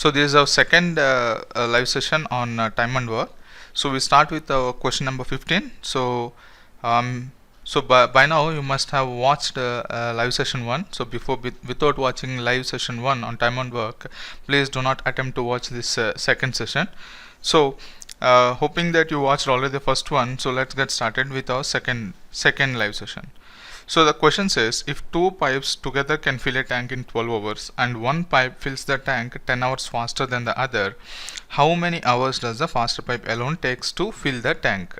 So this is our second live session on time and work. So we start with question number 15. Um, by now you must have watched live session 1. So without watching live session 1 on time and work, please do not attempt to watch this second session. So hoping that you watched already the first one. So let's get started with our second live session. So the question says, if two pipes together can fill a tank in 12 hours and one pipe fills the tank 10 hours faster than the other, how many hours does the faster pipe alone takes to fill the tank?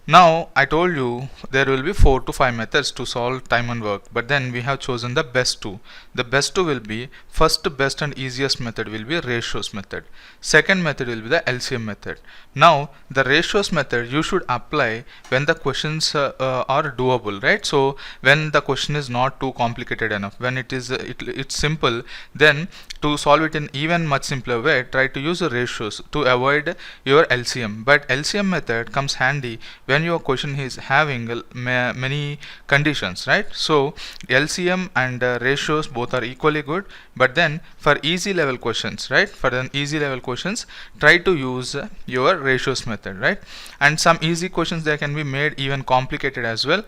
Now I told you there will be 4 to 5 methods to solve time and work, but then we have chosen the best two. The best two will be, first best and easiest method will be ratios method. Second method will be the LCM method. Now the ratios method you should apply when the questions are doable, right? So when the question is not too complicated enough, when it's simple, then to solve it in even much simpler way, try to use the ratios to avoid your LCM. But LCM method comes handy when your question is having many conditions, right? So LCM and ratios both are equally good, but then for easy level questions, right, for the easy level questions, try to use your ratios method, right? And some easy questions they can be made even complicated as well.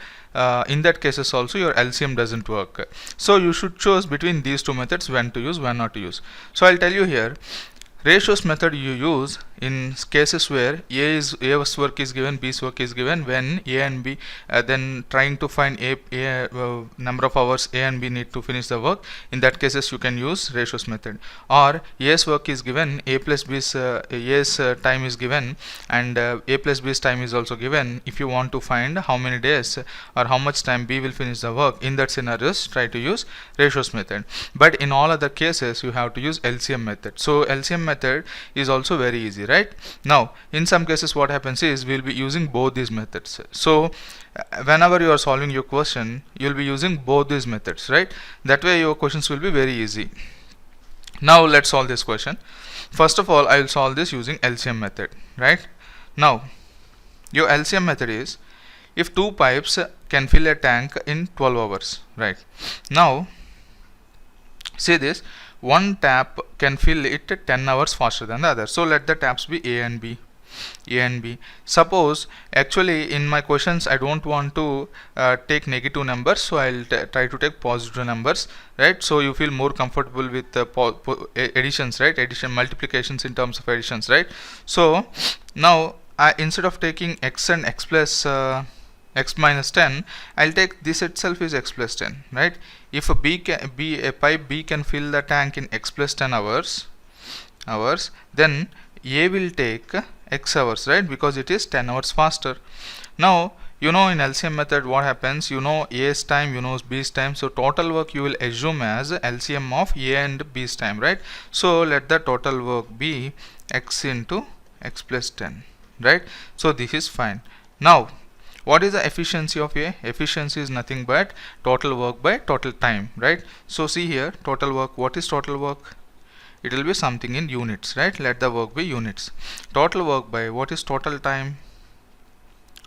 In that cases also your LCM doesn't work. So you should choose between these two methods, when to use, when not to use. So I'll tell you here, ratios method you use in cases where A's work is given, B's work is given, when A and B then trying to find number of hours A and B need to finish the work. In that cases you can use ratios method. Or A's work is given, A plus B's A's time is given, and A plus B's time is also given. If you want to find how many days or how much time B will finish the work, in that scenarios try to use ratios method. But in all other cases you have to use LCM method. So LCM method is also very easy, right? Now in some cases what happens is we'll be using both these methods. So whenever you are solving your question, you'll be using both these methods, right? That way your questions will be very easy. Now let's solve this question. First of all, I will solve this using LCM method, right? Now your LCM method is, if two pipes can fill a tank in 12 hours, right? Now see this, one tap can fill it 10 hours faster than the other. So let the taps be A and B. Suppose actually in my questions I don't want to take negative numbers, so I'll try to take positive numbers, right? So you feel more comfortable with additions, right? Multiplications in terms of additions, right? So now instead of taking x and x plus x minus 10, I'll take this itself is x plus 10, right? If a pipe B can fill the tank in x plus 10 hours, then A will take x hours, right? Because it is 10 hours faster. Now you know in LCM method what happens, you know A's time, you know B's time, so total work you will assume as LCM of A and B's time, right? So let the total work be x into x plus 10, right? So this is fine. Now what is the efficiency of A? Efficiency is nothing but total work by total time, right? So see here, total work, what is total work? It will be something in units, right? Let the work be units. Total work by what is total time?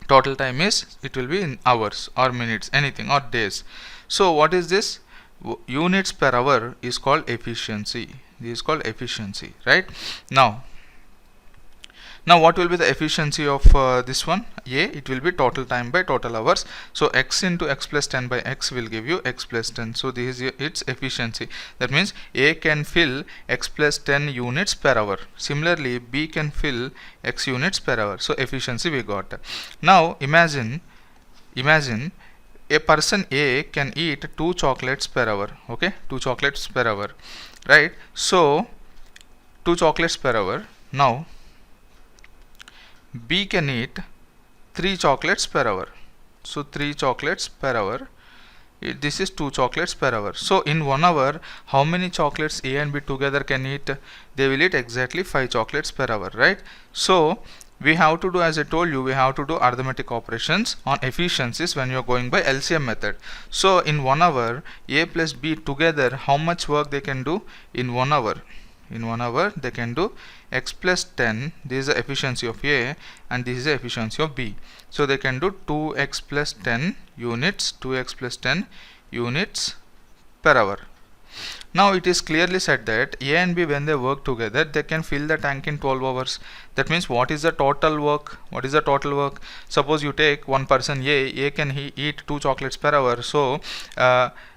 Total time is, it will be in hours or minutes, anything, or days. So what is this? Units per hour is called efficiency. This is called efficiency, right? Now what will be the efficiency of this one? A, it will be total time by total hours. So x into x plus 10 by x will give you x plus 10. So this is its efficiency. That means A can fill x plus 10 units per hour. Similarly, B can fill x units per hour. So efficiency we got. Now imagine a person A can eat 2 chocolates per hour. Okay, 2 chocolates per hour, right? So 2 chocolates per hour. Now B can eat 3 chocolates per hour. So 3 chocolates per hour. This is 2 chocolates per hour. So in 1 hour, how many chocolates A and B together can eat? They will eat exactly 5 chocolates per hour, right? So we have to do, as I told you, we have to do arithmetic operations on efficiencies when you are going by LCM method. So in 1 hour, A plus B together, how much work they can do in 1 hour? In 1 hour they can do x plus 10. This is the efficiency of A and this is the efficiency of B. So they can do 2x plus 10 units per hour. Now it is clearly said that A and B, when they work together, they can fill the tank in 12 hours. That means what is the total work? What is the total work? Suppose you take one person A can eat 2 chocolates per hour. So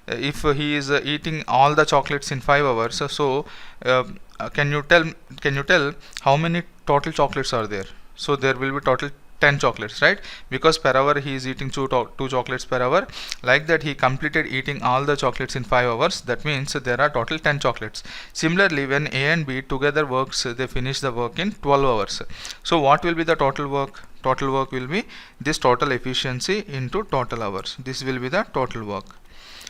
if he is eating all the chocolates in 5 hours, so can you tell how many total chocolates are there? So there will be total 10 chocolates, right? Because per hour he is eating 2 chocolates per hour. Like that, he completed eating all the chocolates in 5 hours. That means there are total 10 chocolates. Similarly, when A and B together works, they finish the work in 12 hours. So what will be the total work? Total work will be this total efficiency into total hours. This will be the total work.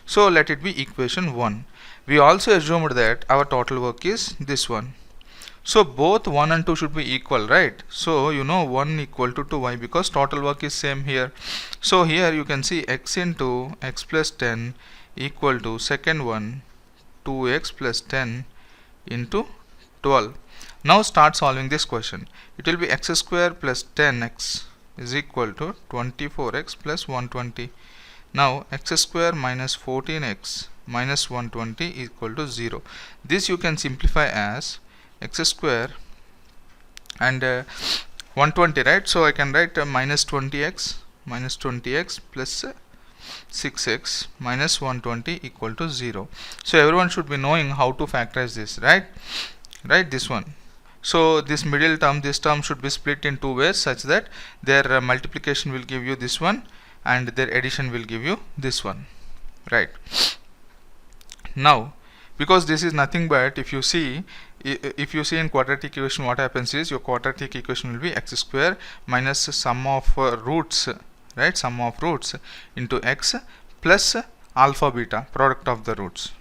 So let it be equation 1. We also assumed that our total work is this one. So both 1 and 2 should be equal, right? So you know 1 equal to 2. Why? Because total work is same here. So here you can see x into x plus 10 equal to second one 2x plus 10 into 12. Now start solving this question. It will be x square plus 10x is equal to 24x plus 120. Now x square minus 14x minus 120 equal to 0. This you can simplify as x square and 120, right? So I can write minus 20x plus 6x minus 120 equal to 0. So everyone should be knowing how to factorize this, right? This one. So this middle term, this term should be split in 2 ways such that their multiplication will give you this one and their addition will give you this one, right? Now because this is nothing but, if you see in quadratic equation, what happens is your quadratic equation will be x square minus sum of roots, right? Sum of roots into x plus alpha beta, product of the roots.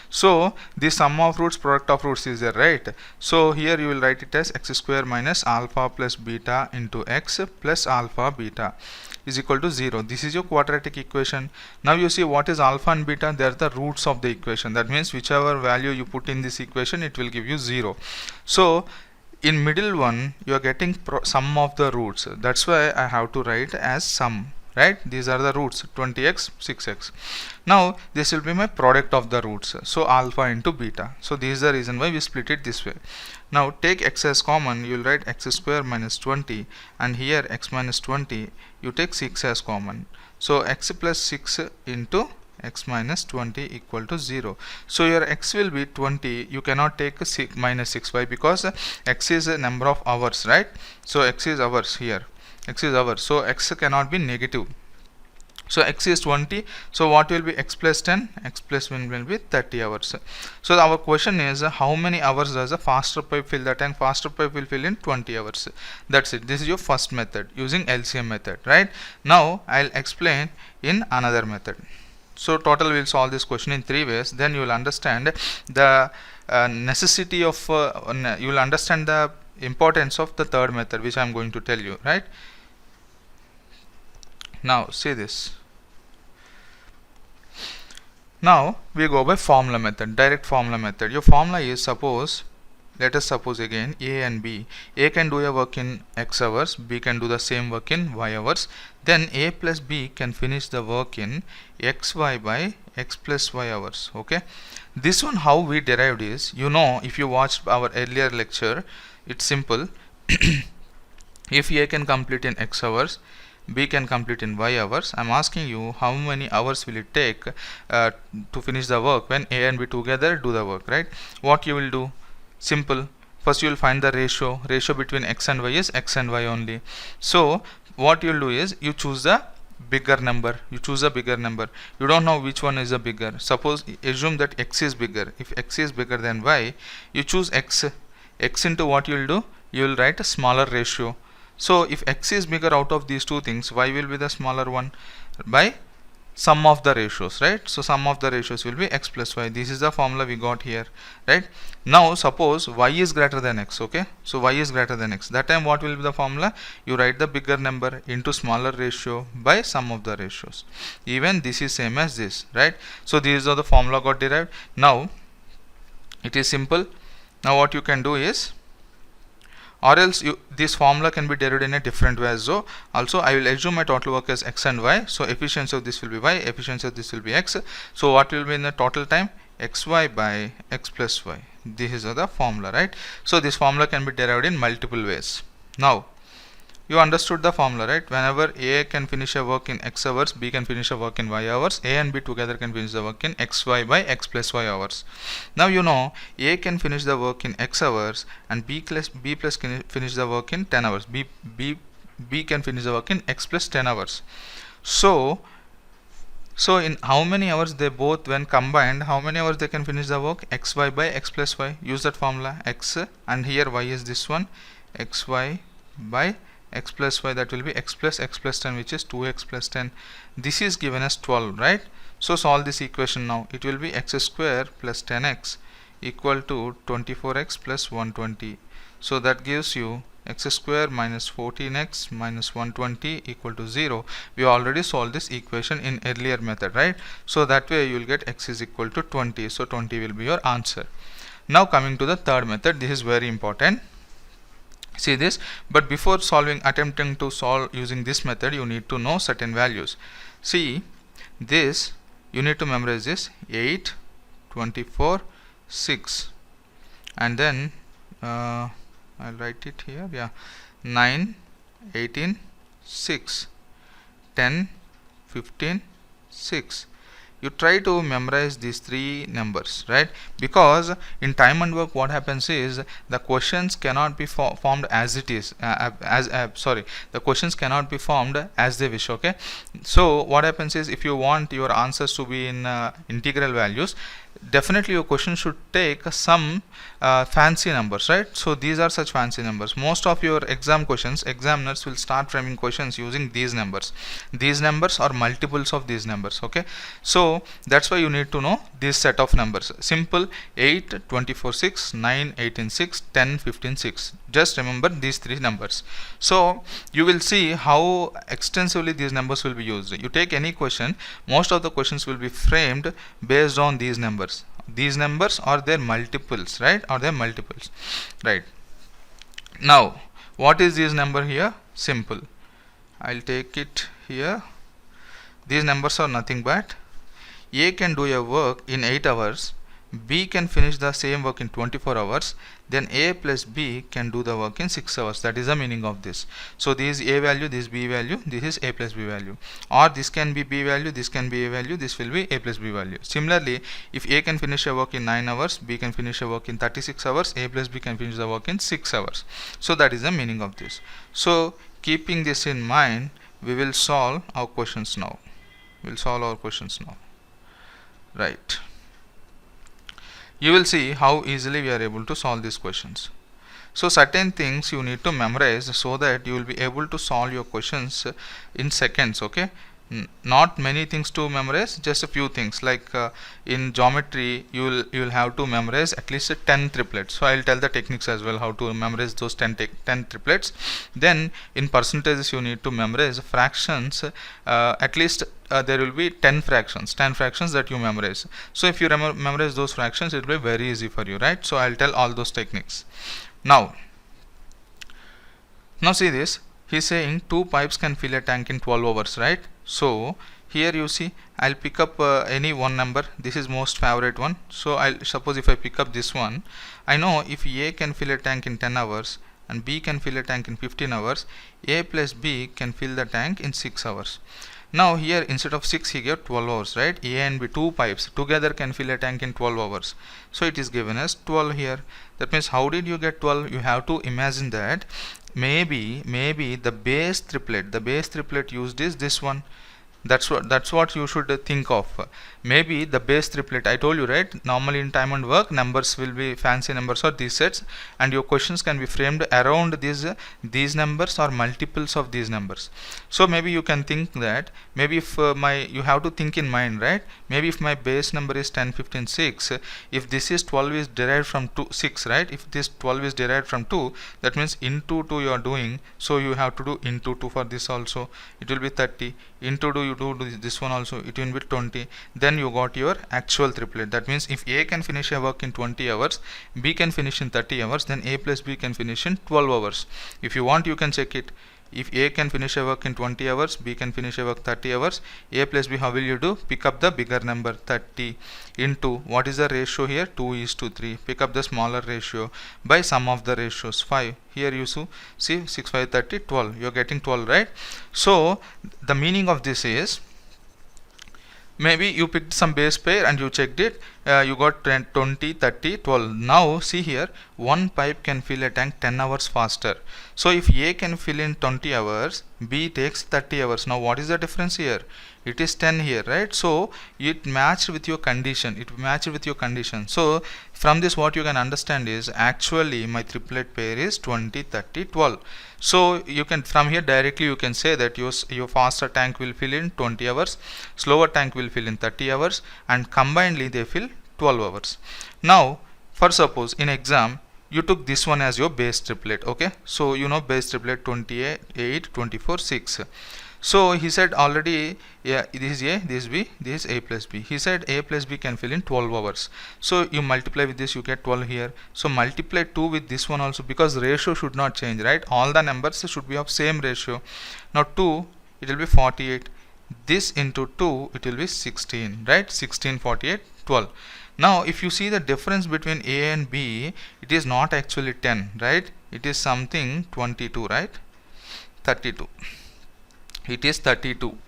So the sum of roots, product of roots is there, right? So here you will write it as x square minus alpha plus beta into x plus alpha beta is equal to 0. This is your quadratic equation. Now you see what is alpha and beta? They are the roots of the equation. That means whichever value you put in this equation, it will give you 0. So in middle one, you are getting sum of the roots. That's why I have to write as sum, right? These are the roots, 20x, 6x. Now this will be my product of the roots, so alpha into beta. So this is the reason why we split it this way. Now take x as common, you will write x square minus 20, and here x minus 20, you take 6 as common. So x plus 6 into x minus 20 equal to 0. So your x will be 20. You cannot take minus 6. Why? Because x is a number of hours, right? So x is hours here. X is hours. So x cannot be negative. So x is 20. So what will be x plus 10? X plus 1 will be 30 hours. So our question is, how many hours does a faster pipe fill the tank? Faster pipe will fill in 20 hours. That's it. This is your first method using LCM method, right? Now I'll explain in another method. So total we'll solve this question in 3 ways. Then you will understand the necessity of you will understand the importance of the third method, which I am going to tell you, right? Now see this. Now we go by formula method, direct formula method. Your formula is, let us suppose again A and B. A can do a work in x hours, B can do the same work in y hours. Then A plus B can finish the work in xy by x plus y hours. Okay. This one how we derived is, you know, if you watched our earlier lecture, it's simple. If A can complete in x hours, B can complete in y hours. I'm asking you how many hours will it take to finish the work when A and B together do the work, right? What you will do? Simple. First you will find the ratio between x and y is x and y only. So what you will do is you choose the bigger number. You don't know which one is the bigger. Suppose assume that x is bigger. If x is bigger than y, you choose x into what you will do? You will write a smaller ratio. So if x is bigger out of these two things, y will be the smaller one by sum of the ratios, right? So sum of the ratios will be x plus y. This is the formula we got here, right? Now suppose y is greater than x, okay? So y is greater than x. That time what will be the formula? You write the bigger number into smaller ratio by sum of the ratios. Even this is same as this, right? So these are the formula got derived. Now it is simple. Now what you can do is, or else this formula can be derived in a different way as well. Also I will assume my total work as x and y, so efficiency of this will be y, efficiency of this will be x. So what will be in the total time? Xy by x plus y. This is the formula, right? So this formula can be derived in multiple ways. Now you understood the formula, right? Whenever A can finish a work in x hours, B can finish a work in y hours, A and B together can finish the work in xy by x plus y hours. Now you know A can finish the work in x hours and B plus can finish the work in 10 hours. B can finish the work in x plus 10 hours. So in how many hours they both, when combined, how many hours they can finish the work? Xy by x plus y. Use that formula, x, and here y is this one, xy by x plus y, that will be x plus 10, which is 2x plus 10. This is given as 12, right? So solve this equation now. It will be x square plus 10x equal to 24x plus 120. So that gives you x square minus 14x minus 120 equal to 0. We already solved this equation in earlier method, right? So that way you will get x is equal to 20. So 20 will be your answer. Now coming to the third method, this is very important. See this, but before attempting to solve using this method, you need to know certain values. See this, you need to memorize this 8, 24, 6, and then I'll write it here, yeah, 9, 18, 6, 10, 15, 6. You try to memorize these three numbers, right? Because in time and work what happens is the questions cannot be formed as it is, the questions cannot be formed as they wish, okay? So what happens is, if you want your answers to be in integral values, definitely your question should take some fancy numbers, right? So these are such fancy numbers. Most of your exam questions, examiners will start framing questions using these numbers or multiples of these numbers, okay? So that's why you need to know this set of numbers. Simple: 8, 24, 6, 9, 18, 6, 10, 15, 6. Just remember these three numbers. So you will see how extensively these numbers will be used. You take any question, most of the questions will be framed based on these numbers. These numbers or their multiples, right? Now what is this number here? Simple. I'll take it here. These numbers are nothing but A can do a work in 8 hours, B can finish the same work in 24 hours, then A plus B can do the work in 6 hours. That is the meaning of this. So this is A value, this is B value, this is A plus B value, or this can be B value, this can be A value, this will be A plus B value. Similarly, if A can finish a work in 9 hours, B can finish a work in 36 hours, A plus B can finish the work in 6 hours. So that is the meaning of this. So keeping this in mind, we will solve our questions now. Right. You will see how easily we are able to solve these questions. So certain things you need to memorize so that you will be able to solve your questions in seconds, okay? Not many things to memorize, just a few things. Like in geometry, you will have to memorize at least 10 triplets. So I will tell the techniques as well, how to memorize those 10 triplets. Then in percentages, you need to memorize fractions. At least there will be 10 fractions that you memorize. So if you memorize those fractions, it will be very easy for you, right? So I will tell all those techniques. Now see this. He's saying 2 pipes can fill a tank in 12 hours, right? So here you see, I'll pick up any one number. This is most favorite one. So I'll suppose if I pick up this one, I know if A can fill a tank in 10 hours and B can fill a tank in 15 hours, A plus B can fill the tank in 6 hours. Now here instead of 6 he gave 12 hours, right? A and B, 2 pipes together can fill a tank in 12 hours. So it is given as 12 here. That means how did you get 12? You have to imagine that maybe the base triplet used is this one. That's what you should think of. Maybe the base triplet, I told you, right? Normally in time and work, numbers will be fancy numbers or these sets, and your questions can be framed around these numbers or multiples of these numbers. So maybe you can think that maybe if you have to think in mind, right? Maybe if my base number is 10, 15, 6, if this is 12 is derived from 6, right? If this 12 is derived from 2, that means into 2 you are doing, so you have to do into 2 for this also. It will be 30. Into 2 you you do this one also, it will be 20. Then you got your actual triplet. That means if A can finish a work in 20 hours, B can finish in 30 hours, then A plus B can finish in 12 hours. If you want, you can check it. If A can finish a work in 20 hours, B can finish a work 30 hours, A plus B, how will you do? Pick up the bigger number 30 into, what is the ratio here? 2:3. Pick up the smaller ratio by sum of the ratios 5. Here you see 6, 5, 30, 12. You are getting 12, right? So the meaning of this is, maybe you picked some base pair and you checked it, you got 10, 20, 30, 12. Now see here, one pipe can fill a tank 10 hours faster. So if A can fill in 20 hours, B takes 30 hours. Now what is the difference here? It is 10 here, right? So it matched with your condition. So from this, what you can understand is, actually my triplet pair is 20, 30, 12. So you can, from here directly you can say that your faster tank will fill in 20 hours, slower tank will fill in 30 hours, and combinedly they fill 12 hours. Now for suppose in exam you took this one as your base triplet, okay? So you know base triplet 28, 24, 6. So he said already, yeah, this is A, this is B, this is A plus B. He said A plus B can fill in 12 hours. So you multiply with this, you get 12 here. So multiply 2 with this one also, because ratio should not change, right? All the numbers should be of same ratio. Now 2, it will be 48. This into 2, it will be 16, right? 16, 48, 12. Now if you see the difference between A and B, it is not actually 10, right? It is something 22, right? 32. It is 32,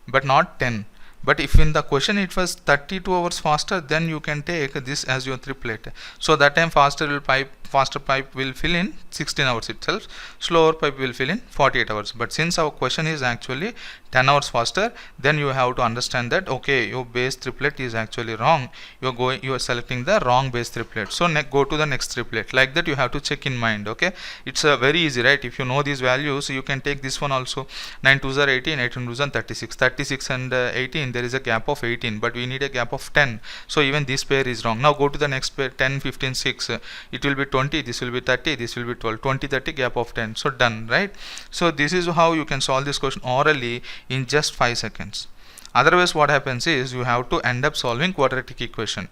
but not 10. But if in the question it was 32 hours faster, then you can take this as your triplet. So that time faster pipe will fill in 16 hours itself, slower pipe will fill in 48 hours. But since our question is actually 10 hours faster, then you have to understand that, okay, your base triplet is actually wrong. You are selecting the wrong base triplet. So go to the next triplet. Like that you have to check in mind, okay? It's very easy, right? If you know these values, you can take this one also. 9 2s are 18, 18 2s are 36. 36 and 18, there is a gap of 18, but we need a gap of 10. So even this pair is wrong. Now go to the next pair, 10, 15, 6. It will be 20, this will be 30, this will be 12. 20, 30, gap of 10. So done, right? So this is how you can solve this question orally in just 5 seconds. Otherwise what happens is, you have to end up solving quadratic equation.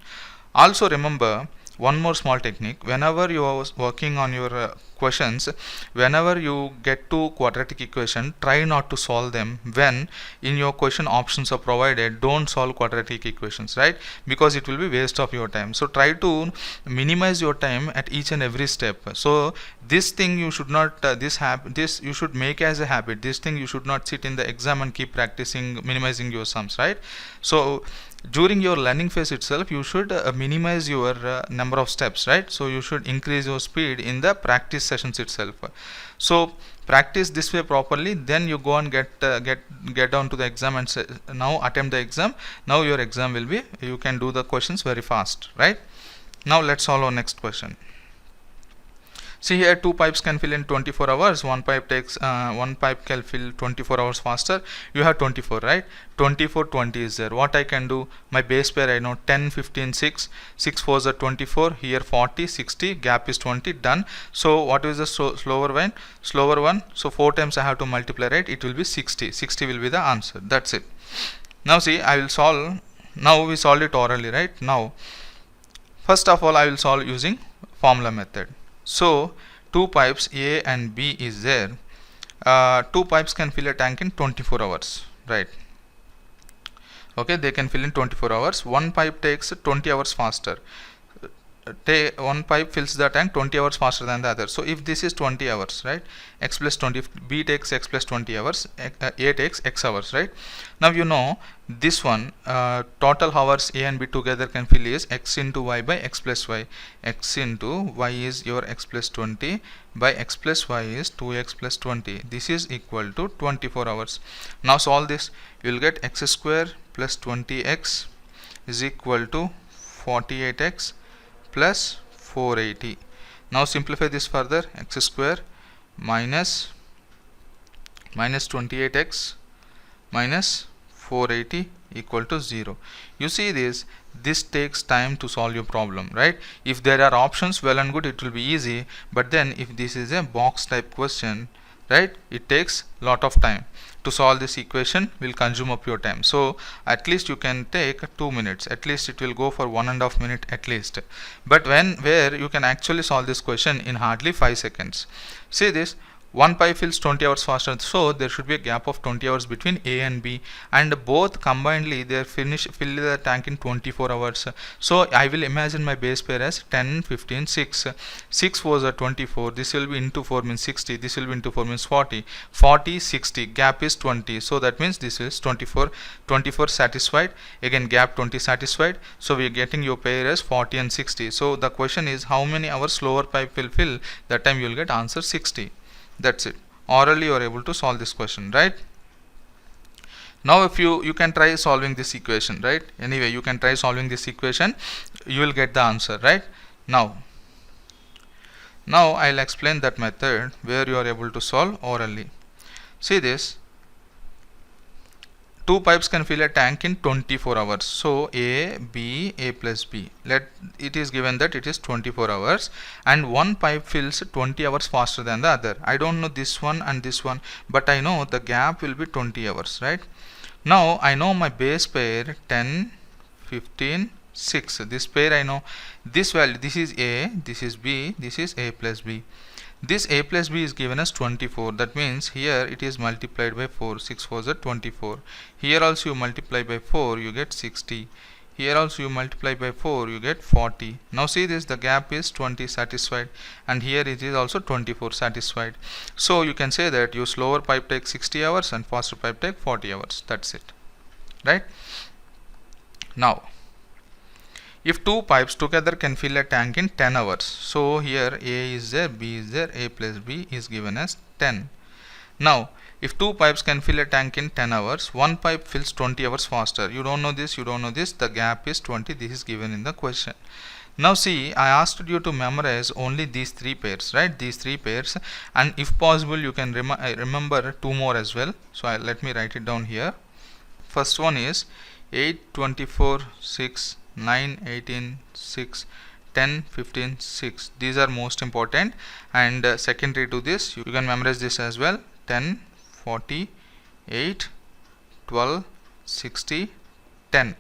Also remember one more small technique. Whenever you are working on your questions, whenever you get to quadratic equation, try not to solve them when in your question options are provided. Don't solve quadratic equations, right? Because it will be waste of your time. So try to minimize your time at each and every step. So this thing you should not this you should make as a habit. This thing you should not sit in the exam and keep practicing minimizing your sums, right? So during your learning phase itself, you should minimize your number of steps, right? So you should increase your speed in the practice sessions itself. So practice this way properly, then you go and get down to the exam and say, now attempt the exam. Now your exam will be, you can do the questions very fast, right? Now let's solve our next question. See here, two pipes can fill in 24 hours. One pipe can fill 24 hours faster. You have 24, right? 24, 20 is there. What I can do? My base pair I know 10, 15, 6. 6 4s are 24. Here 40, 60. Gap is 20. Done. So what is the slower one? Slower one. So 4 times I have to multiply, right? It will be 60. 60 will be the answer. That's it. Now see, I will solve. Now we solved it orally, right? Now, first of all, I will solve using formula method. So two pipes A and B is there. Two pipes can fill a tank in 24 hours, right? Okay, they can fill in 24 hours. One pipe takes 20 hours faster. One pipe fills the tank 20 hours faster than the other. So if this is 20 hours, right, x plus 20, B takes x plus 20 hours, A takes x hours, right? Now you know this one, total hours A and B together can fill is x into y by x plus y. X into y is your x plus 20 by x plus y is 2x plus 20. This is equal to 24 hours. Now solve this. You will get x square plus 20x is equal to 48x plus 480. Now simplify this further. X square minus 28x minus 480 equal to 0. You see this takes time to solve your problem, right? If there are options, well and good, it will be easy. But then if this is a box type question, right, it takes lot of time. to solve this equation will consume up your time. So at least you can take 2 minutes, at least it will go for 1.5 minutes at least. But where you can actually solve this question in hardly 5 seconds. See this, one pipe fills 20 hours faster, so there should be a gap of 20 hours between A and B, and both combinedly they fill the tank in 24 hours. So I will imagine my base pair as 10, 15, 6. 6 was a 24, this will be into 4 means 60, this will be into 4 means 40, 40, 60, gap is 20, so that means this is 24, 24 satisfied, again gap 20 satisfied, so we are getting your pair as 40 and 60. So the question is how many hours slower pipe will fill, that time you will get answer 60. That's it. Orally you are able to solve this question, right? Now if you can try solving this equation, right? Anyway, you can try solving this equation, you will get the answer, right? Now I'll explain that method where you are able to solve orally. See this, two pipes can fill a tank in 24 hours. So A plus B. It is given that it is 24 hours and one pipe fills 20 hours faster than the other. I don't know this one and this one, but I know the gap will be 20 hours, right? Now I know my base pair 10, 15, 6. This pair I know this value. This is A, this is B, this is A plus B. This A plus B is given as 24. That means here it is multiplied by 4. 6 4 is 24. Here also you multiply by 4, you get 60. Here also you multiply by 4, you get 40. Now see this, the gap is 20 satisfied, and here it is also 24 satisfied. So you can say that your slower pipe takes 60 hours and faster pipe takes 40 hours. That's it, right? Now if two pipes together can fill a tank in 10 hours, so here A is there, B is there, A plus B is given as 10. Now if two pipes can fill a tank in 10 hours, one pipe fills 20 hours faster. You don't know this, you don't know this, the gap is 20, this is given in the question. Now see, I asked you to memorize only these three pairs, right? These three pairs, and if possible you can remember two more as well. So let me write it down here. First one is 8, 24, 6, 9, 18, 6, 10, 15, 6. These are most important, and secondary to this you can memorize this as well. 10, 40, 8, 12, 60, 10.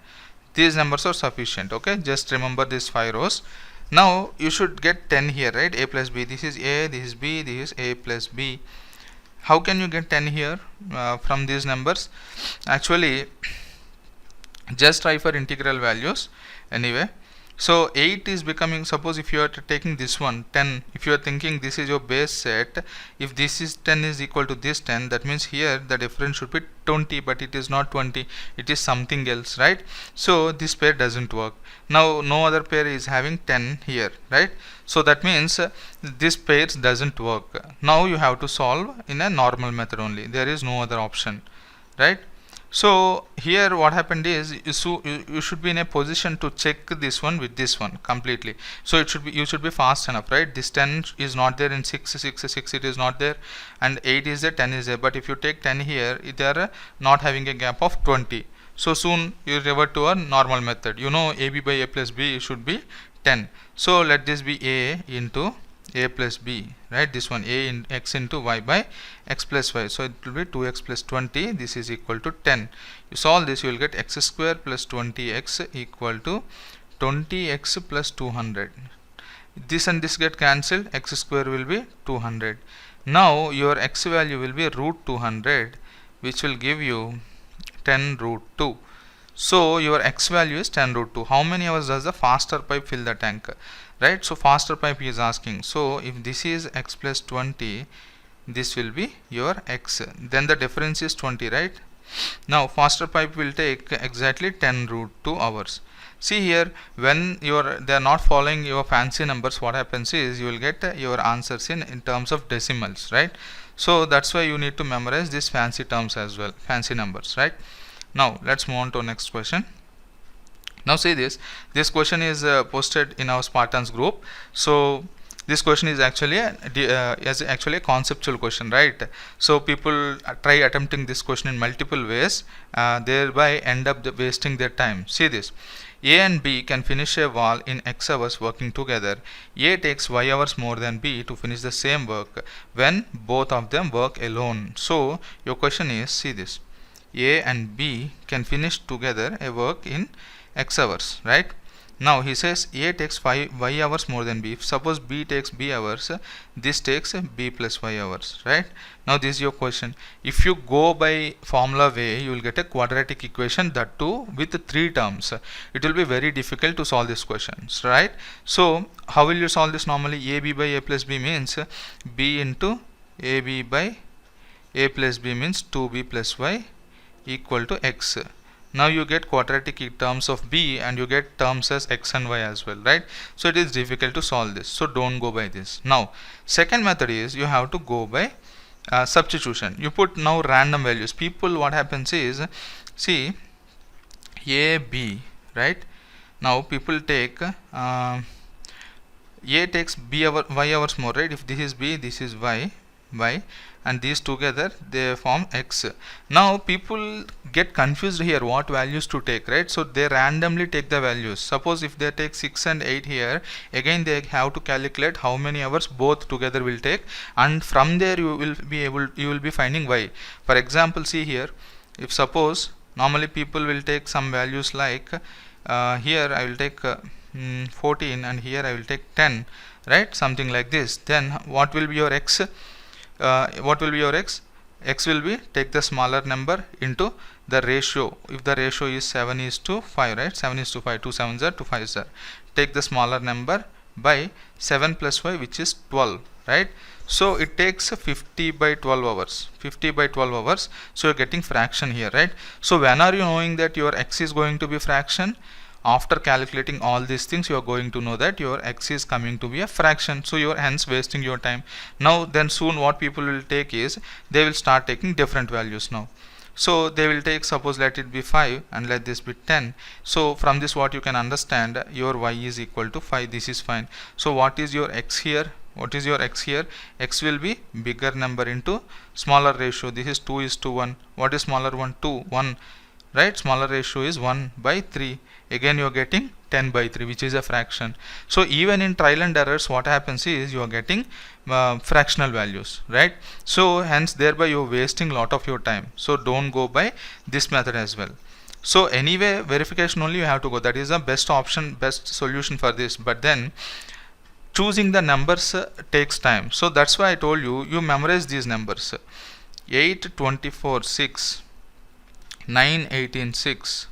These numbers are sufficient. Okay, just remember these 5 rows. Now you should get 10 here, right? A plus B. This is A, this is B, this is A plus B. How can you get 10 here from these numbers? Actually, just try for integral values anyway. So 8 is becoming, suppose if you are taking this one 10, if you are thinking this is your base set, if this is 10 is equal to this 10, that means here the difference should be 20, but it is not 20, it is something else, right? So this pair doesn't work. Now no other pair is having 10 here, right? So that means this pair doesn't work. Now you have to solve in a normal method only, there is no other option, right? So here what happened is you should be in a position to check this one with this one completely. So it should be, you should be fast enough, right? This 10 is not there in 6 it is not there, and 8 is there, 10 is there, but if you take 10 here, they are not having a gap of 20. So soon you revert to a normal method. You know AB by A plus B should be 10. So let this be A into A plus B, right? This one A in x into y by x plus y, so it will be 2x plus 20, this is equal to 10. You solve this, you will get x square plus 20x equal to 20x plus 200. This and this get cancelled, x square will be 200. Now your x value will be root 200, which will give you 10 root 2. So your x value is 10 root 2. How many hours does the faster pipe fill the tank? Right, so faster pipe is asking. So if this is x plus 20, this will be your x, then the difference is 20, right? Now faster pipe will take exactly 10 root 2 hours. See here, when they are not following your fancy numbers, what happens is you will get your answers in terms of decimals, right? So that's why you need to memorize these fancy terms as well, fancy numbers, right? Now let's move on to next question. Now see this question is posted in our Spartans group. So this question is actually a conceptual question, right? So people try attempting this question in multiple ways, thereby end up wasting their time. See this: A and B can finish a wall in X hours working together. A takes Y hours more than B to finish the same work when both of them work alone. So your question is, see this: A and B can finish together a work in X hours, right? Now he says A takes Y hours more than B. If suppose B takes B hours, this takes B plus Y hours, right? Now this is your question. If you go by formula way, you will get a quadratic equation, that too with 3 terms. It will be very difficult to solve these questions, right? So how will you solve this? Normally AB by A plus B means B into AB by A plus B means 2B plus Y equal to X. Now you get quadratic terms of B and you get terms as X and Y as well, right? So it is difficult to solve this, so don't go by this. Now second method is you have to go by substitution. You put now random values. People, what happens is, see, A, B, right? Now people take A takes B hour, Y hours more, right? If this is B, this is Y, and these together they form X. Now people get confused here what values to take, right? So they randomly take the values. Suppose if they take 6 and 8 here, again they have to calculate how many hours both together will take, and from there you will be finding Y. For example, see here, if suppose normally people will take some values like here I will take 14 and here I will take 10, right? Something like this. Then what will be your X? What will be your X? X will be, take the smaller number into the ratio. If the ratio is 7:5, right? 7:5, 2 7s are 2 5s are. Take the smaller number by 7 plus Y, which is 12, right? So it takes 50 by 12 hours. 50 by 12 hours. So you're getting fraction here, right? So when are you knowing that your X is going to be fraction? After calculating all these things, you are going to know that your X is coming to be a fraction, so you are hence wasting your time. Now then soon what people will take is, they will start taking different values now. So they will take, suppose let it be 5 and let this be 10. So from this what you can understand, your Y is equal to 5. This is fine. So what is your X here? What is your X here? X will be bigger number into smaller ratio. This is 2:1. What is smaller one? 2, 1, right? Smaller ratio is 1 by 3. Again you are getting 10 by 3, which is a fraction. So even in trial and errors, what happens is you are getting fractional values, right? So hence thereby you are wasting lot of your time. So don't go by this method as well. So anyway, verification only you have to go. That is the best option, best solution for this. But then choosing the numbers takes time. So that's why I told you, you memorize these numbers: 8, 24, 6, 9, 18, 6,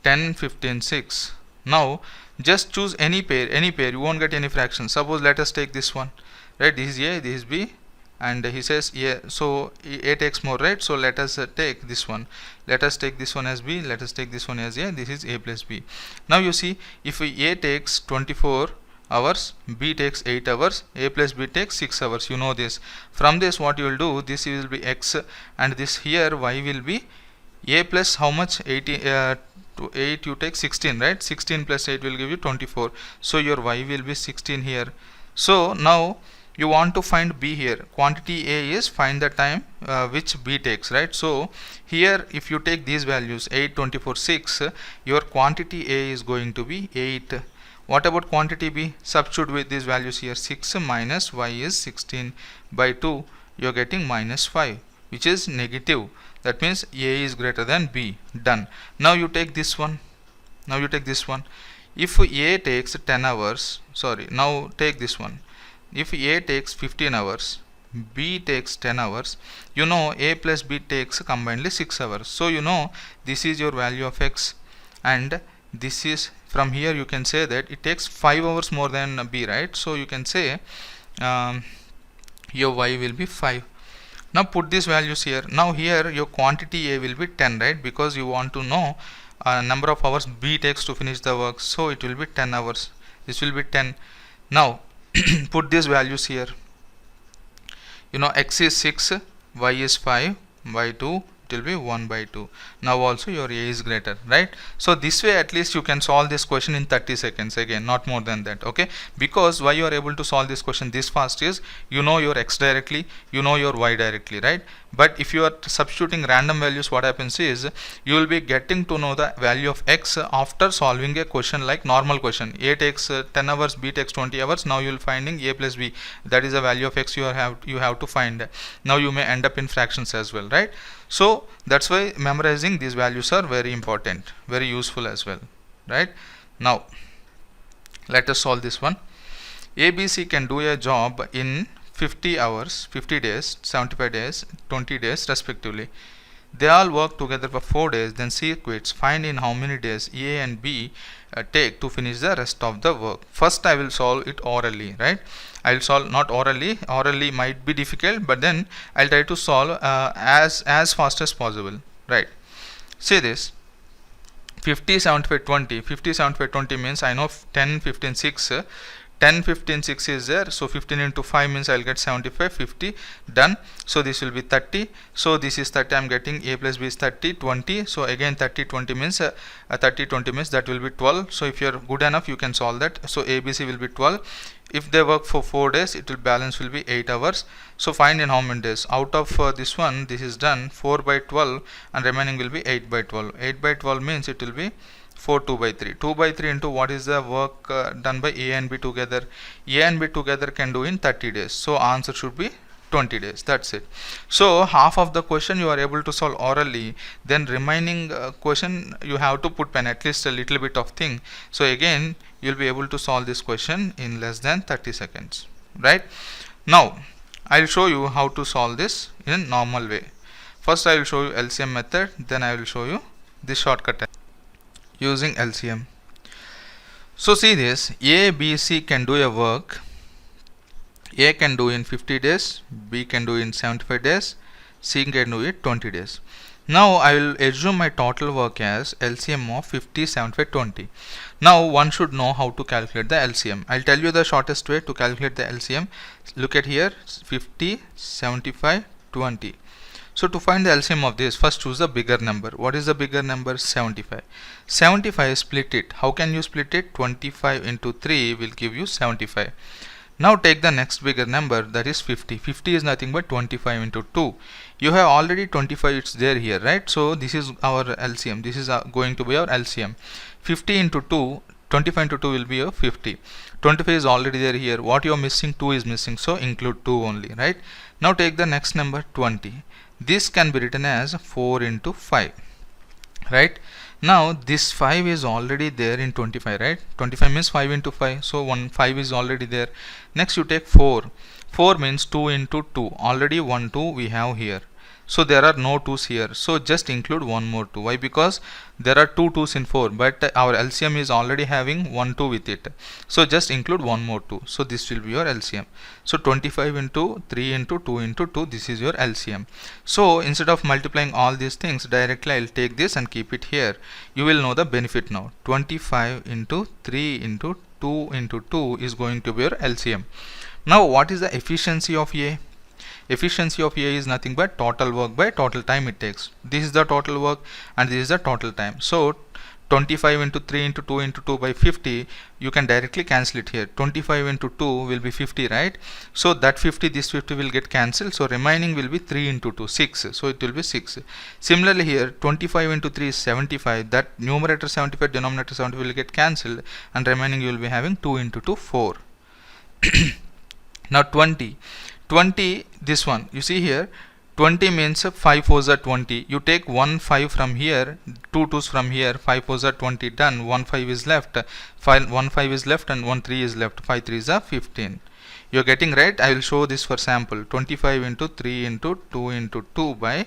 10, 15, 6. Now just choose any pair, you won't get any fraction. Suppose let us take this one, right? This is A, this is B, and he says A, so A takes more, right? So let us take this one. Let us take this one as B, let us take this one as A. This is A plus B. Now you see, if A takes 24 hours, B takes 8 hours, A plus B takes 6 hours. You know this. From this what you will do, this will be X, and this here Y will be A plus how much? 18 to 8 you take 16, right? 16 plus 8 will give you 24. So your Y will be 16 here. So now you want to find B here. Quantity A is find the time which B takes, right? So here if you take these values 8, 24, 6, your quantity A is going to be 8. What about quantity B? Substitute with these values here. 6 minus Y is 16 by 2. You are getting minus 5, which is negative. That means A is greater than B. Done. Now you take this one. Now you take this one. If A takes 10 hours, sorry, now take this one. If A takes 15 hours, B takes 10 hours, you know A plus B takes combinedly 6 hours. So you know this is your value of X, and this is, from here you can say that it takes 5 hours more than B, right? So you can say your Y will be 5. Now put these values here. Now here your quantity A will be 10, right? Because you want to know number of hours B takes to finish the work. So it will be 10 hours. This will be 10. Now put these values here. You know X is 6, Y is 5 by 2, it will be 1 by 2. Now also your a is greater, right? So this way at least you can solve this question in 30 seconds, again not more than that. Okay, because why you are able to solve this question this fast is you know your x directly, you know your y directly, right? But if you are substituting random values, what happens is you will be getting to know the value of x after solving a question like normal question. A takes 10 hours, b takes 20 hours. Now you will finding a plus b, that is the value of x you have to find. Now you may end up in fractions as well, right? So that's why memorizing these values are very important, very useful as well, right? Now let us solve this one. ABC can do a job in 50 hours, 50 days, 75 days, 20 days respectively. They all work together for 4 days, then C quits. Find in how many days A and B take to finish the rest of the work. First I will solve it orally, right? I will solve not orally. Orally might be difficult, but then I'll try to solve as fast as possible, right? See this. 50, 75, 20. 50, 75, 20 means I know 10, 15, 6. 10, 15, 6 is there. So 15 into 5 means I'll get 75, 50. Done. So this will be 30. So this is 30. I'm getting a plus b is 30, 20. So again 30, 20 means 30, 20 means that will be 12. So if you're good enough, you can solve that. So ABC will be 12. If they work for 4 days, it will balance will be 8 hours. So find in how many days. Out of this one, this is done 4 by 12 and remaining will be 8 by 12. 8 by 12 means it will be 4 2 by 3. 2 by 3 into what is the work done by A and B together. A and B together can do in 30 days. So answer should be 20 days. That's it. So half of the question you are able to solve orally. Then remaining question you have to put pen, at least a little bit of thing. So again you will be able to solve this question in less than 30 seconds. Right? Now I will show you how to solve this in normal way. First I will show you LCM method. Then I will show you this shortcut using LCM. So see this, A, B, C can do a work. A can do in 50 days, B can do in 75 days, C can do it 20 days. Now I will assume my total work as LCM of 50, 75, 20. Now one should know how to calculate the LCM. I'll tell you the shortest way to calculate the LCM. Look at here, 50, 75, 20. So to find the LCM of this, first choose the bigger number. What is the bigger number? 75. 75, split it. How can you split it? 25 into 3 will give you 75. Now take the next bigger number, that is 50. 50 is nothing but 25 into 2. You have already 25, it's there here, right? So this is our LCM. This is going to be our LCM. 50 into 2, 25 into 2 will be your 50. 25 is already there here. What you are missing? 2 is missing. So include 2 only, right? Now take the next number, 20. This can be written as 4 into 5, right? Now this 5 is already there in 25, right? 25 means 5 into 5, so 5 is already there. Next you take 4. 4 means 2 into 2, already 1 2 we have here. So there are no 2's here, so just include one more 2. Why? Because there are 2 2's in 4, but our LCM is already having 1 2 with it, so just include one more 2. So this will be your LCM. So 25 into 3 into 2 into 2, this is your LCM. So instead of multiplying all these things directly, I will take this and keep it here. You will know the benefit now. 25 into 3 into 2 into 2 is going to be your LCM. Now what is the efficiency of A? Efficiency of A is nothing but total work by total time it takes. This is the total work and this is the total time. So 25 into 3 into 2 into 2 by 50, you can directly cancel it here. 25 into 2 will be 50, right? So that 50, this 50 will get cancelled. So remaining will be 3 into 2, 6. So it will be 6. Similarly here, 25 into 3 is 75. That numerator 75, denominator 70 will get cancelled, and remaining you will be having 2 into 2, 4. Now 20, this one, you see here, 20 means 5 4s are 20. You take 1 5 from here, 2 2's from here, 5 4s are 20, done. 1 5 is left, 1 5 is left, and 1 3 is left. 5 3s are 15. You are getting right? I will show this for sample. 25 into 3 into 2 into 2 by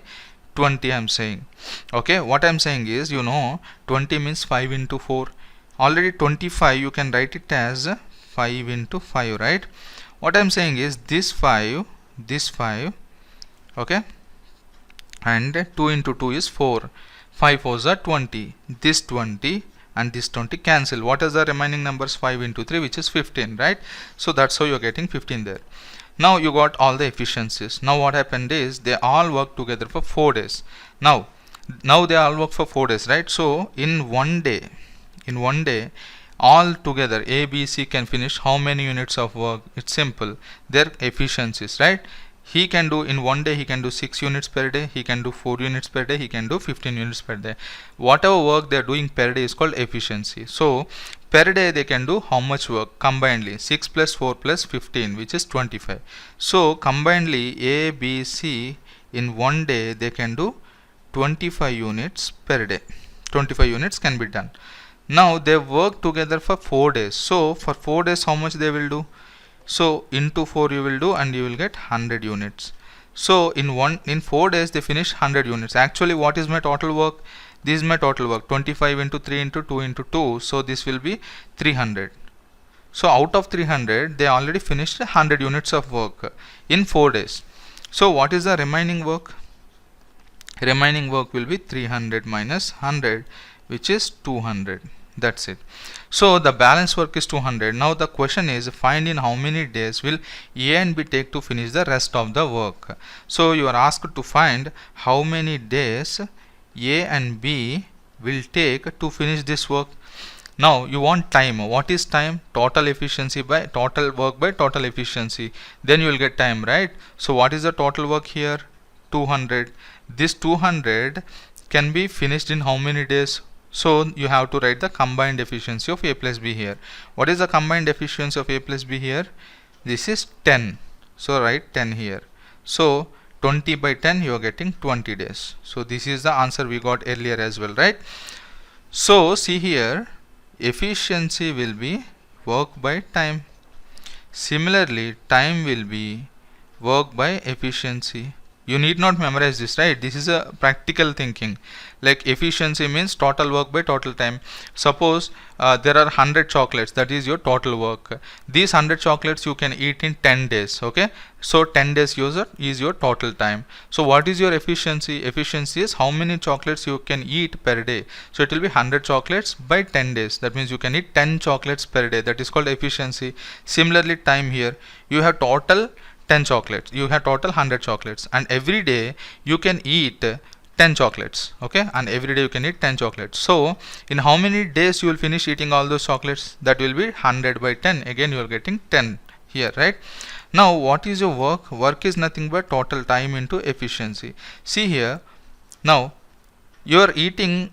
20 I am saying. Okay, what I am saying is, you know, 20 means 5 into 4. Already 25, you can write it as 5 into 5, right? What I am saying is this 5, okay, and 2 into 2 is 4. 5 4s are 20. This 20 and this 20 cancel. What is the remaining numbers? 5 into 3, which is 15, right? So that's how you are getting 15 there. Now you got all the efficiencies. Now what happened is they all work together for 4 days. Now they all work for 4 days, right? So in one day all together A, B, C can finish how many units of work? It's simple, their efficiencies, right? He can do in one day, he can do 6 units per day, he can do 4 units per day, he can do 15 units per day. Whatever work they are doing per day is called efficiency. So per day they can do how much work combinedly? 6 plus 4 plus 15, which is 25. So combinedly A, B, C in one day they can do 25 units per day. 25 units can be done. Now they work together for 4 days. So for 4 days how much they will do? So into 4 you will do and you will get 100 units. So in 4 days they finish 100 units. Actually what is my total work? This is my total work, 25 into 3 into 2 into 2. So this will be 300. So out of 300 they already finished 100 units of work in 4 days. So what is the remaining work? Remaining work will be 300 minus 100, which is 200. That's it. So the balance work is 200. Now the question is, find in how many days will A and B take to finish the rest of the work. So you are asked to find how many days A and B will take to finish this work. Now you want time. What is time? Total efficiency by total work by total efficiency. Then you will get time, right? So what is the total work here? 200. This 200 can be finished in how many days? So you have to write the combined efficiency of A plus B here. What is the combined efficiency of A plus B here? This is 10. So write 10 here. So 20 by 10 you are getting 20 days. So this is the answer we got earlier as well, right? So see here, efficiency will be work by time. Similarly, time will be work by efficiency. You need not memorize this, right? This is a practical thinking. Like efficiency means total work by total time. Suppose there are 100 chocolates, that is your total work. These 100 chocolates you can eat in 10 days, okay? So 10 days is your total time. So what is your efficiency? Efficiency is how many chocolates you can eat per day. So it will be 100 chocolates by 10 days. That means you can eat 10 chocolates per day. That is called efficiency. Similarly, time here, you have total 10 chocolates, you have total 100 chocolates, and every day you can eat 10 chocolates, okay? And every day you can eat 10 chocolates. So in how many days you will finish eating all those chocolates? That will be 100 by 10. Again you are getting 10 here, right? Now what is your work? Work is nothing but total time into efficiency. See here, now you are eating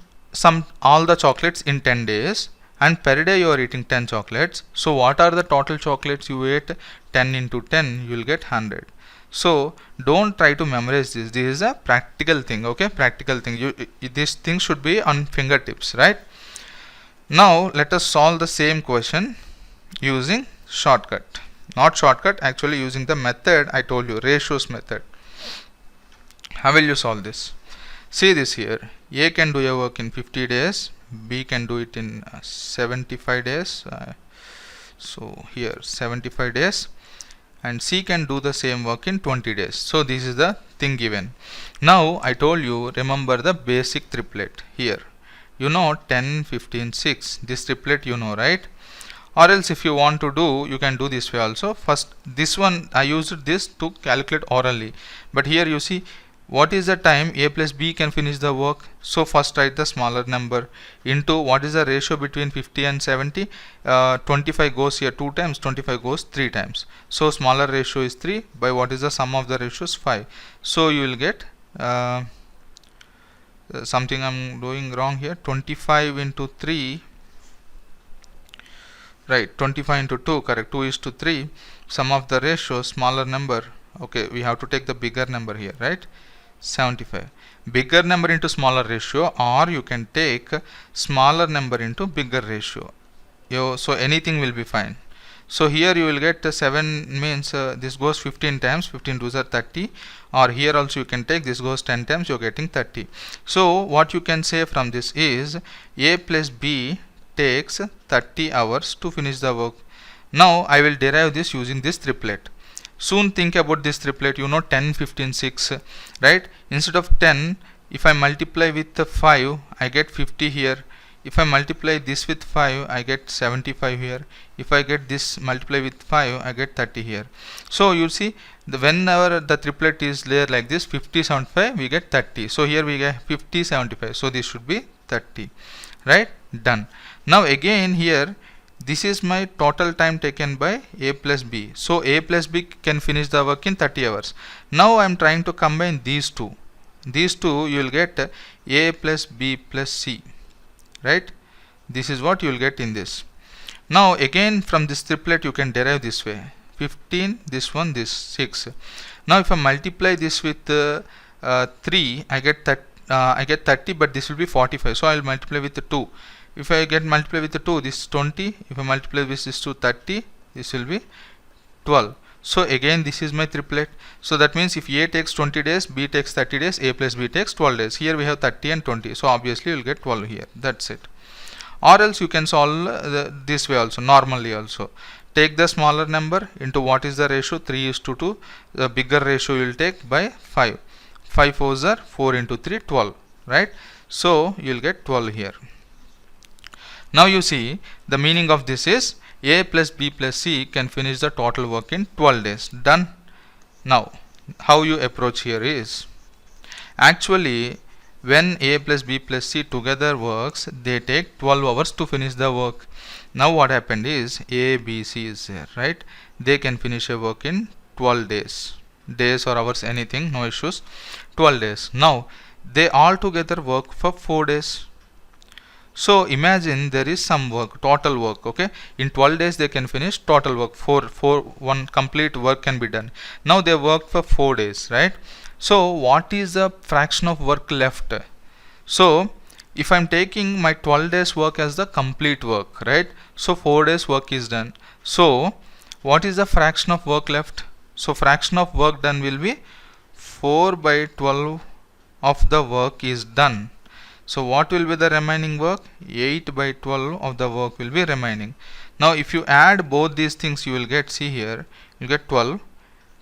all the chocolates in 10 days, and per day you are eating 10 chocolates. So what are the total chocolates you ate? 10 into 10 you will get 100. So don't try to memorize this. This is a practical thing, okay? Practical thing. This thing should be on fingertips, right? Now let us solve the same question using shortcut. Not shortcut, actually using the method I told you, ratios method. How will you solve this? See this here. A can do your work in 50 days. B can do it in 75 days. So here 75 days. And C can do the same work in 20 days. So this is the thing given. Now I told you, remember the basic triplet here. You know 10, 15, 6. This triplet you know, right? Or else if you want to do, you can do this way also. First this one I used this to calculate orally. But here you see, what is the time A plus B can finish the work? So first write the smaller number into what is the ratio between 50 and 70. 25 goes here 2 times, 25 goes 3 times. So smaller ratio is 3 by what is the sum of the ratios? 5. So you will get something I'm doing wrong here. 25 into 3, right? 25 into 2, correct? 2 is to 3. Sum of the ratio, smaller number. Okay, we have to take the bigger number here, right? 75. Bigger number into smaller ratio, or you can take smaller number into bigger ratio. So anything will be fine. So here you will get 7 means this goes 15 times, 15 2s are 30, or here also you can take this goes 10 times, you are getting 30. So what you can say from this is A plus B takes 30 hours to finish the work. Now I will derive this using this triplet. Soon think about this triplet. You know 10, 15, 6, right? Instead of 10, if I multiply with 5, I get 50 here. if I multiply this with 5, I get 75 here. If I get this multiply with 5, I get 30 here. So you see, whenever the triplet is there like this, 50, 75, we get 30. So here we get 50, 75. So this should be 30, right? Done. Now again here, this is my total time taken by A plus B. So A plus B can finish the work in 30 hours. Now I am trying to combine these two. These two you will get A plus B plus C, right? This is what you will get in this. Now again from this triplet you can derive this way. 15, this one, this 6. Now if I multiply this with 3, I get 30, but this will be 45. So I will multiply with the 2. If I get multiply with the 2, this is 20. If I multiply with this 2, 30, this will be 12. So again this is my triplet. So that means if A takes 20 days, B takes 30 days, A plus B takes 12 days. Here we have 30 and 20. So obviously you will get 12 here. That's it. Or else you can solve this way also, normally also. Take the smaller number into what is the ratio, 3:2. The bigger ratio you will take by 5. 5 4s are 4 into 3, 12, right? So you will get 12 here. Now you see the meaning of this is A plus B plus C can finish the total work in 12 days. Done. Now how you approach here is, actually when A plus B plus C together works, they take 12 hours to finish the work. Now what happened is A, B, C is there, right? They can finish a work in 12 days. Days or hours, anything, no issues. 12 days. Now they all together work for 4 days. So imagine there is some work, total work, okay? In 12 days they can finish total work, one complete work can be done. Now they work for 4 days, right? So what is the fraction of work left? So if I am taking my 12 days work as the complete work, right? So 4 days work is done. So what is the fraction of work left? So fraction of work done will be 4 by 12 of the work is done. So what will be the remaining work? 8 by 12 of the work will be remaining. Now if you add both these things, you will get, see here, you get 12,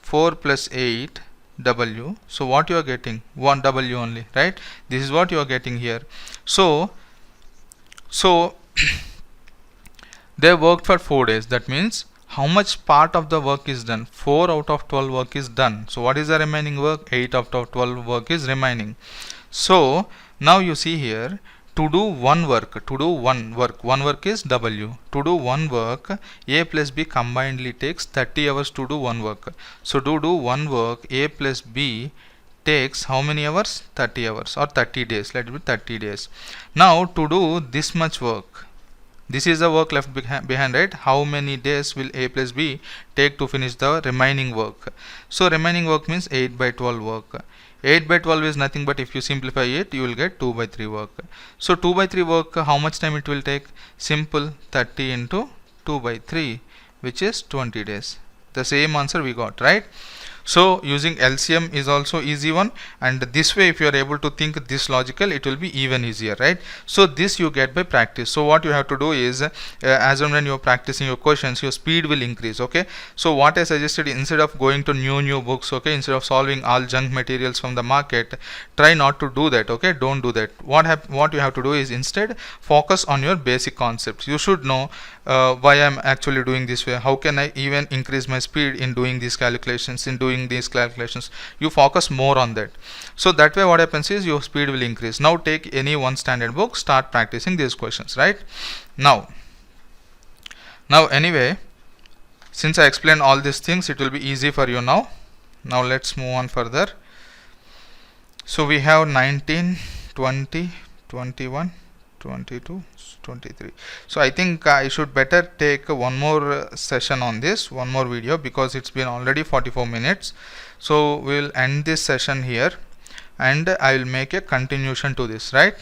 4 plus 8 W. So what you are getting? 1 W only, right? This is what you are getting here. So they worked for 4 days. That means how much part of the work is done? 4 out of 12 work is done. So what is the remaining work? 8 out of 12 work is remaining. So now you see here, to do one work is W. To do one work, A plus B combinedly takes 30 hours to do one work. So to do one work, A plus B takes how many hours? 30 hours or 30 days. Let it be 30 days. Now to do this much work, this is the work left behind, right? How many days will A plus B take to finish the remaining work? So remaining work means 8 by 12 work. 8 by 12 is nothing but if you simplify it, you will get 2 by 3 work. So 2 by 3 work, how much time it will take? Simple, 30 into 2 by 3, which is 20 days. The same answer we got, right? So using LCM is also easy one, and this way if you are able to think this logical, it will be even easier, right? So this you get by practice. So what you have to do is as and when you are practicing your questions, your speed will increase, okay? So what I suggested, instead of going to new books, okay, instead of solving all junk materials from the market, try not to do that, okay? Don't do that. What you have to do is instead focus on your basic concepts. You should know why I'm actually doing this way. How can I even increase my speed in doing these calculations, you focus more on that. So that way what happens is your speed will increase. Now take any one standard book, start practicing these questions, right? Now anyway, since I explained all these things, it will be easy for you now. Now let's move on further. So we have 19, 20, 21, 22, 23. So I think I should better take one more session on this, one more video, because it's been already 44 minutes. So we'll end this session here and I will make a continuation to this, right?